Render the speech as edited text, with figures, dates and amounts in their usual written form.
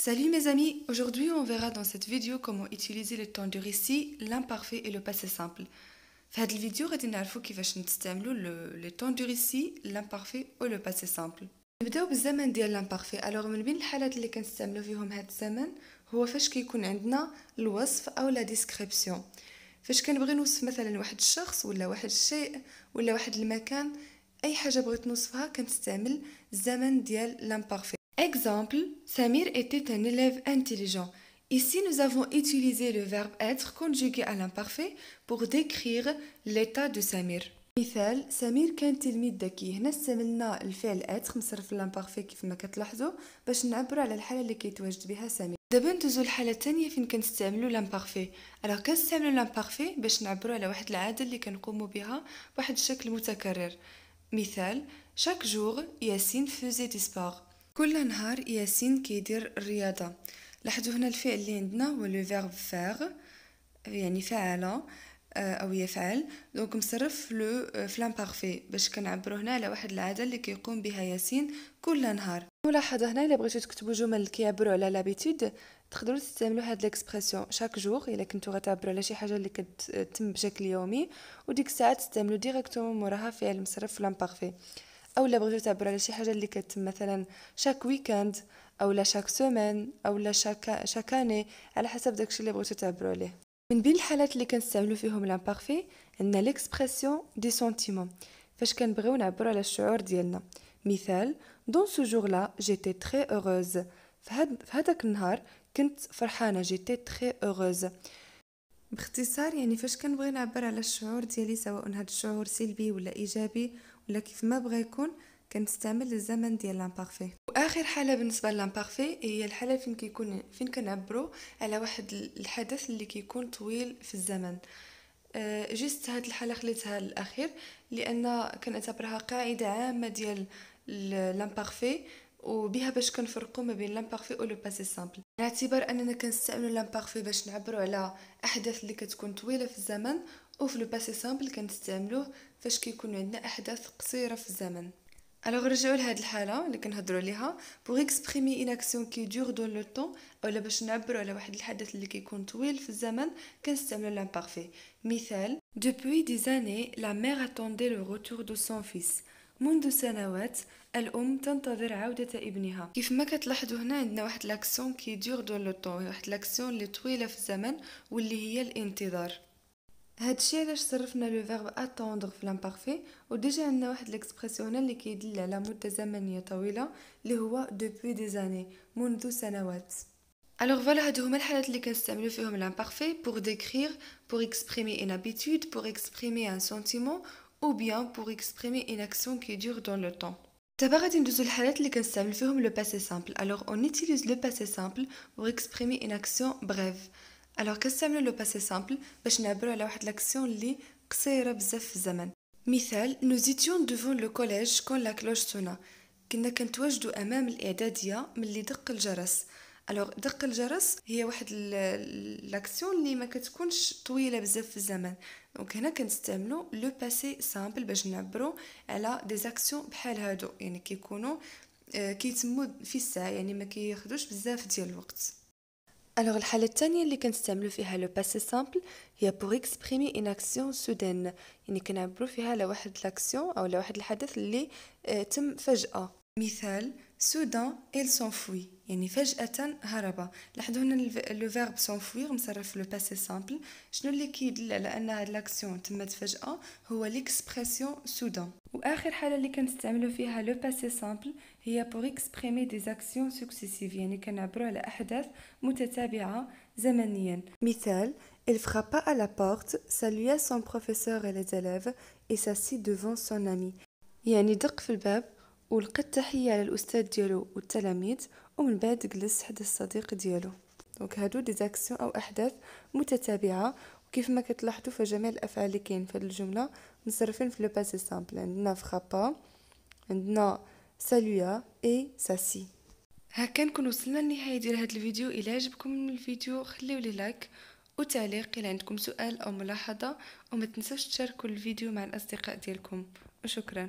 Salut mes amis, aujourd'hui on verra dans cette vidéo comment utiliser le temps du récit, l'imparfait et le passé simple. في هذه الفيديو غادي نعرفوا كيفاش نستعملوا le temps du récit, l'imparfait ou le passé simple. نبداو بالزمن ديال l'imparfait. alors من بين الحالات اللي كنستعملوا فيهم هذا الزمن هو فاش كيكون عندنا الوصف او لا ديسكريبسيون. فاش كنبغي نوصف مثلا واحد الشخص ولا واحد الشيء ولا واحد المكان، اي حاجه بغيت نوصفها كنستعمل الزمن ديال l'imparfait. Exemple, Samir était un élève intelligent. Ici, nous avons utilisé le verbe être conjugué à l'imparfait pour décrire l'état de Samir. مثال سمير كان تلميذ ذكي. هنا استعملنا الفعل être مصرف l'imparfait كيف ما كتلاحظوا باش نعبروا على الحاله اللي كيتواجد بها سمير. دابا ندوزو الحاله الثانيه فين كنستعملوا l'imparfait. alors كنستعملوا l'imparfait باش نعبروا على واحد العاده اللي كنقوموا بها بواحد الشكل متكرر. مثال chaque jour ياسين faisait du sport. كل نهار ياسين كيدير الرياضة. لاحظوا هنا الفعل اللي عندنا هو لو فيرب فيغ، يعني فعل او يفعل، دونك مصرف في لامبارفي باش كنعبروا هنا على واحد العاده اللي كيقوم بها ياسين كل نهار. ملاحظه هنا الا بغيتو تكتبوا جمل كيعبروا على لابيتود تقدروا تستعملوا هاد ليكسبرسيون شاك جور الا كنتو غتعبروا على شي حاجه اللي كتتم بشكل يومي، وديك الساعه تستعملوا ديريكتومون موراها فعل مصرف في لامبارفي. او لا بغيتو تعبروا على شي حاجه اللي كتتم مثلا شاك ويكاند او لا شاك سيمين او لا شاكاني، على حسب داكشي اللي بغيتو تعبروا عليه. من بين الحالات اللي كنستعملوا فيهم لامبارفي عندنا ليكسبرسيون دي سونتيمون فاش كنبغيو نعبروا على الشعور ديالنا. مثال دون سو جور لا جيتي تري اوروز. في هذاك النهار كنت فرحانه، جيتي تري اوروز. باختصار يعني فاش كنبغي نعبر على الشعور ديالي سواء هذا الشعور سلبي ولا ايجابي ولا كيف ما بغى يكون كنستعمل الزمن ديال لامبارفي. واخر حاله بالنسبه للامبارفي هي الحاله فين كنعبروا على واحد الحدث اللي كيكون طويل في الزمن. جست هاد الحاله خليتها الاخير لان كنعتبرها قاعده عامه ديال لامبارفي وبها باش كنفرقوا ما بين لامبارفي و لو باسي سامبل، على اعتبار اننا كنستعملوا لامبارفي باش نعبروا على احداث اللي كتكون طويله في الزمن، وفي لو باسي سامبل كنستعملوه فاش كيكون عندنا احداث قصيره في الزمن. alors نرجعوا لهاد الحاله اللي كنهضروا عليها pour exprimer une action qui dure dans le temps اولا باش نعبروا على واحد الحدث اللي كيكون طويل في الزمن كنستعملوا لامبارفي. مثال depuis des années la mère attendait le retour de son fils. منذ سنوات الام تنتظر عوده ابنها. كيف ما كتلاحظوا هنا عندنا واحد لاكسيون كي دور دون لو طون، واحد لاكسيون اللي طويله في الزمن واللي هي الانتظار. هادشي علاش صرفنا لو فيرب اتوندر في لامبارفي، وديجا عندنا واحد ليكسبرسيون اللي كيدل على مده زمنيه طويله اللي هو دوبوي دي زاني، منذ سنوات. alors voilà هادو هما الحالات اللي كنستعملوا فيهم l'imparfait pour décrire, pour exprimer une habitude, pour exprimer un sentiment ou bien pour exprimer une action qui dure dans le temps. دابا غادي ندوزو الحالات اللي كنستعمل فيهم le passé simple. alors on utilise le passé simple pour exprimer une action brève. alors كنستعملوا le passé simple باش نعبروا على واحد لاكسيون اللي قصيره بزاف في الزمن. مثال nous étions devant le collège quand la cloche sonna. كنا كنتواجدوا امام الاعداديه ملي دق الجرس. alors دق الجرس هي واحد لاكسيون اللي ما كتكونش طويله بزاف في الزمن، دونك هنا كنستعملوا لو باسي سامبل باش نعبروا على دي زاكسيون بحال هادو، يعني كيكونوا كيتموا في الساعه، يعني ما كياخذوش بزاف ديال الوقت. alors الحاله الثانيه اللي كنستعملوا فيها لو باسي سامبل هي pour exprimer une action soudaine، يعني كنعبروا فيها على واحد لاكسيون او على واحد الحدث اللي تم فجاه. مثال soudain il s'enfuit، يعني فجأة هرب. لاحظوا هنا لو فيرب s'enfuir مصرف لو باسي سامبل. شنو اللي كيدل على ان هاد لاكسيون تمت فجأة؟ هو ليكسبرسيون soudain. واخر حاله اللي كنستعملوا فيها لو باسي سامبل هي pour exprimer des actions successives، يعني كنعبروا على احداث متتابعه زمنيا. مثال il frappa à la porte, salua son professeur et les élèves et s'assit devant son ami، يعني دق في الباب ولقى التحيه على الاستاذ ديالو والتلاميذ ومن بعد جلس حدا الصديق ديالو. دونك هادو دي زاكسيون او احداث متتابعه، وكيف ما كتلاحظوا فجميع الافعال اللي كاين في هذه الجمله مصرفين في لو باسي سامبل. عندنا فرابا، عندنا سالويا اي ساسي. هكا نكون وصلنا لنهايه ديال هذا الفيديو. الى عجبكم الفيديو خليو لي لايك وتعليق الى عندكم سؤال او ملاحظه، وما تنسوش تشاركوا الفيديو مع الاصدقاء ديالكم، وشكرا.